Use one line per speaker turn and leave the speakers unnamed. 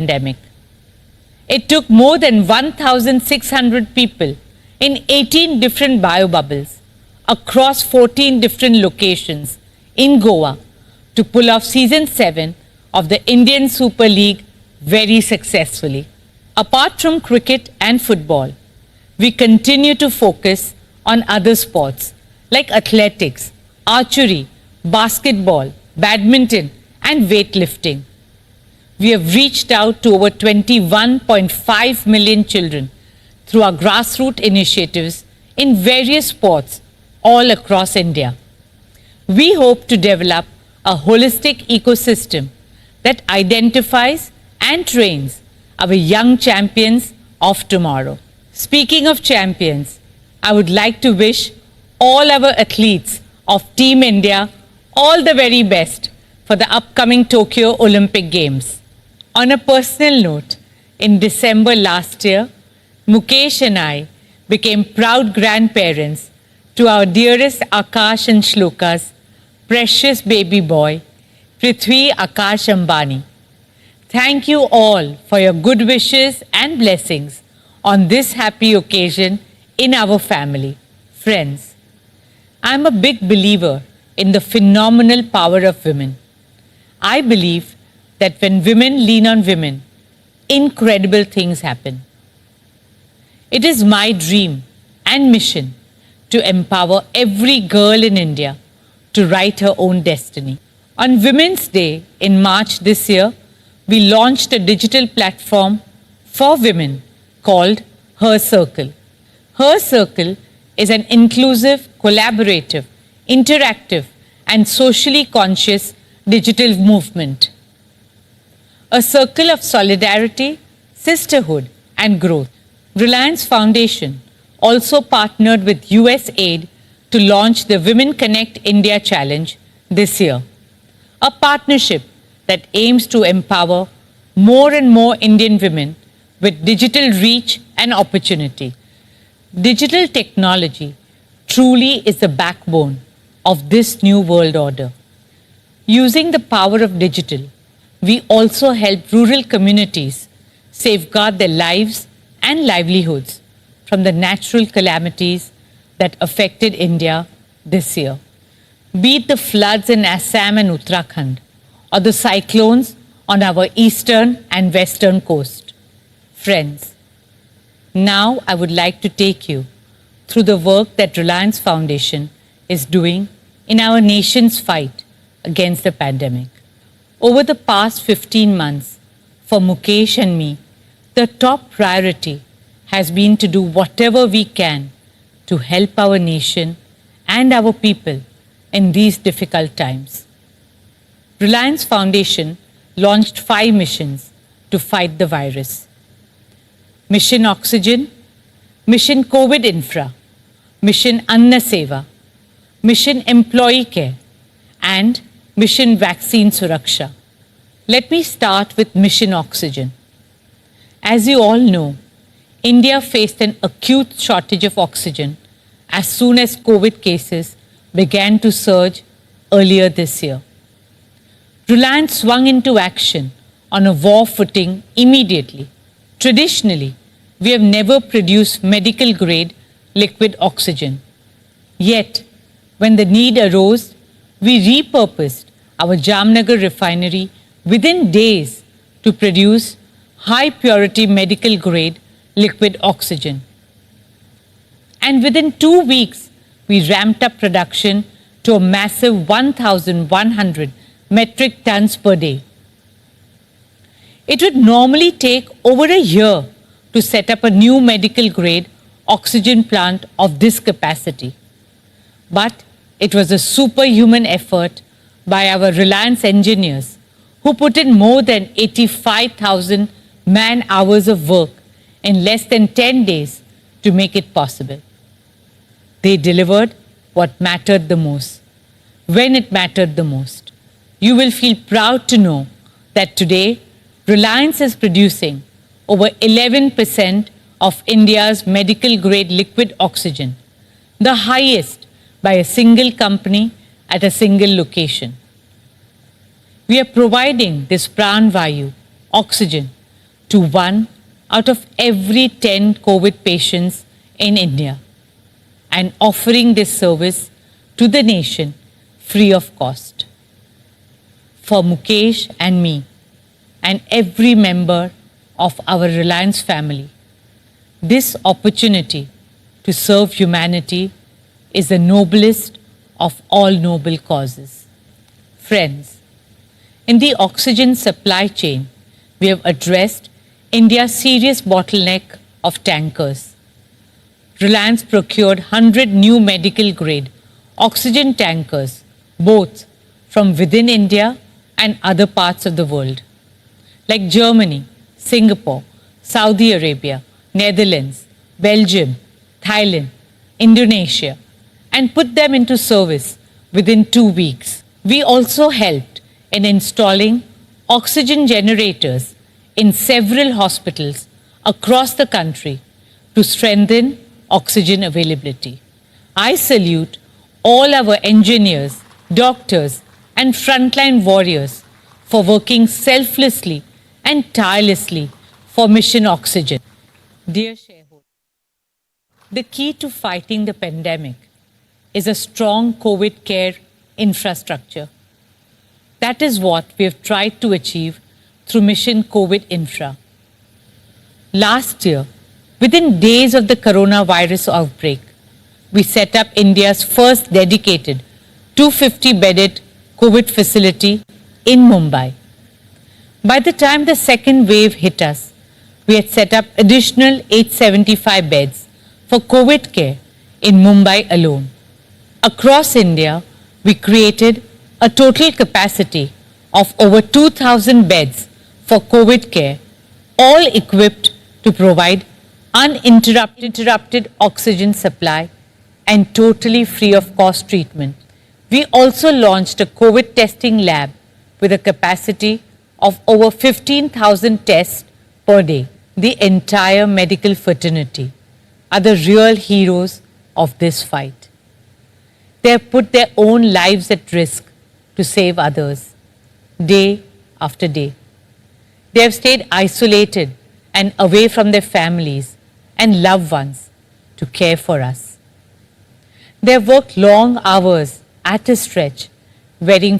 pandemic. It took more than 1,600 people in 18 different biobubbles across 14 different locations in Goa to pull off season 7 of the Indian Super League very successfully. Apart from cricket and football, we continue to focus on other sports like athletics, archery, basketball, badminton, and weightlifting. We have reached out to over 21.5 million children through our grassroots initiatives in various sports all across India. We hope to develop a holistic ecosystem that identifies and trains our young champions of tomorrow. Speaking of champions, I would like to wish all our athletes of Team India all the very best for the upcoming Tokyo Olympic Games. On a personal note, in December last year, Mukesh and I became proud grandparents to our dearest Akash and Shloka's precious baby boy, Prithvi Akash Ambani. Thank you all for your good wishes and blessings on this happy occasion in our family. Friends, I am a big believer in the phenomenal power of women. I believe that when women lean on women, incredible things happen. It is my dream and mission to empower every girl in India to write her own destiny. On Women's Day in March this year, we launched a digital platform for women called Her Circle. Her Circle is an inclusive, collaborative, interactive, and socially conscious digital movement. A circle of solidarity, sisterhood, and growth. Reliance Foundation also partnered with USAID to launch the Women Connect India Challenge this year, a partnership that aims to empower more and more Indian women with digital reach and opportunity. Digital technology truly is the backbone of this new world order. Using the power of digital, we also help rural communities safeguard their lives and livelihoods from the natural calamities that affected India this year. Be it the floods in Assam and Uttarakhand or the cyclones on our eastern and western coast. Friends, now I would like to take you through the work that Reliance Foundation is doing in our nation's fight against the pandemic. Over the past 15 months, for Mukesh and me, the top priority has been to do whatever we can to help our nation and our people in these difficult times. Reliance Foundation launched 5 missions to fight the virus. Mission Oxygen, Mission COVID Infra, Mission Anna Seva, Mission Employee Care, and Mission Vaccine Suraksha. Let me start with Mission Oxygen. As you all know, India faced an acute shortage of oxygen as soon as COVID cases began to surge earlier this year. Reliance swung into action on a war footing immediately. Traditionally, we have never produced medical-grade liquid oxygen. Yet, when the need arose, we repurposed our Jamnagar refinery within days to produce high-purity medical-grade liquid oxygen. And within 2 weeks, we ramped up production to a massive 1,100 metric tons per day. It would normally take over a year to set up a new medical-grade oxygen plant of this capacity. But it was a superhuman effort by our Reliance engineers who put in more than 85,000 man-hours of work in less than 10 days to make it possible. They delivered what mattered the most, when it mattered the most. You will feel proud to know that today, Reliance is producing over 11% of India's medical-grade liquid oxygen, the highest by a single company at a single location. We are providing this Pran Vayu, oxygen, to 1 out of every 10 COVID patients in India and offering this service to the nation free of cost. For Mukesh and me and every member of our Reliance family, this opportunity to serve humanity is the noblest of all noble causes. Friends, in the oxygen supply chain, we have addressed India's serious bottleneck of tankers. Reliance procured 100 new medical grade oxygen tankers, both from within India and other parts of the world, like Germany, Singapore, Saudi Arabia, Netherlands, Belgium, Thailand, Indonesia, and put them into service within 2 weeks. We also helped in installing oxygen generators in several hospitals across the country to strengthen oxygen availability. I salute all our engineers, doctors, and frontline warriors for working selflessly and tirelessly for Mission Oxygen. Dear shareholders, the key to fighting the pandemic is a strong COVID care infrastructure. That is what we have tried to achieve through Mission COVID Infra. Last year, within days of the coronavirus outbreak, we set up India's first dedicated 250-bedded COVID facility in Mumbai. By the time the second wave hit us, we had set up additional 875 beds for COVID care in Mumbai alone. Across India, we created a total capacity of over 2,000 beds for COVID care, all equipped to provide uninterrupted oxygen supply and totally free of cost treatment. We also launched a COVID testing lab with a capacity of over 15,000 tests per day. The entire medical fraternity are the real heroes of this fight. They have put their own lives at risk to save others, day after day. They have stayed isolated and away from their families and loved ones to care for us. They have worked long hours at a stretch, wearing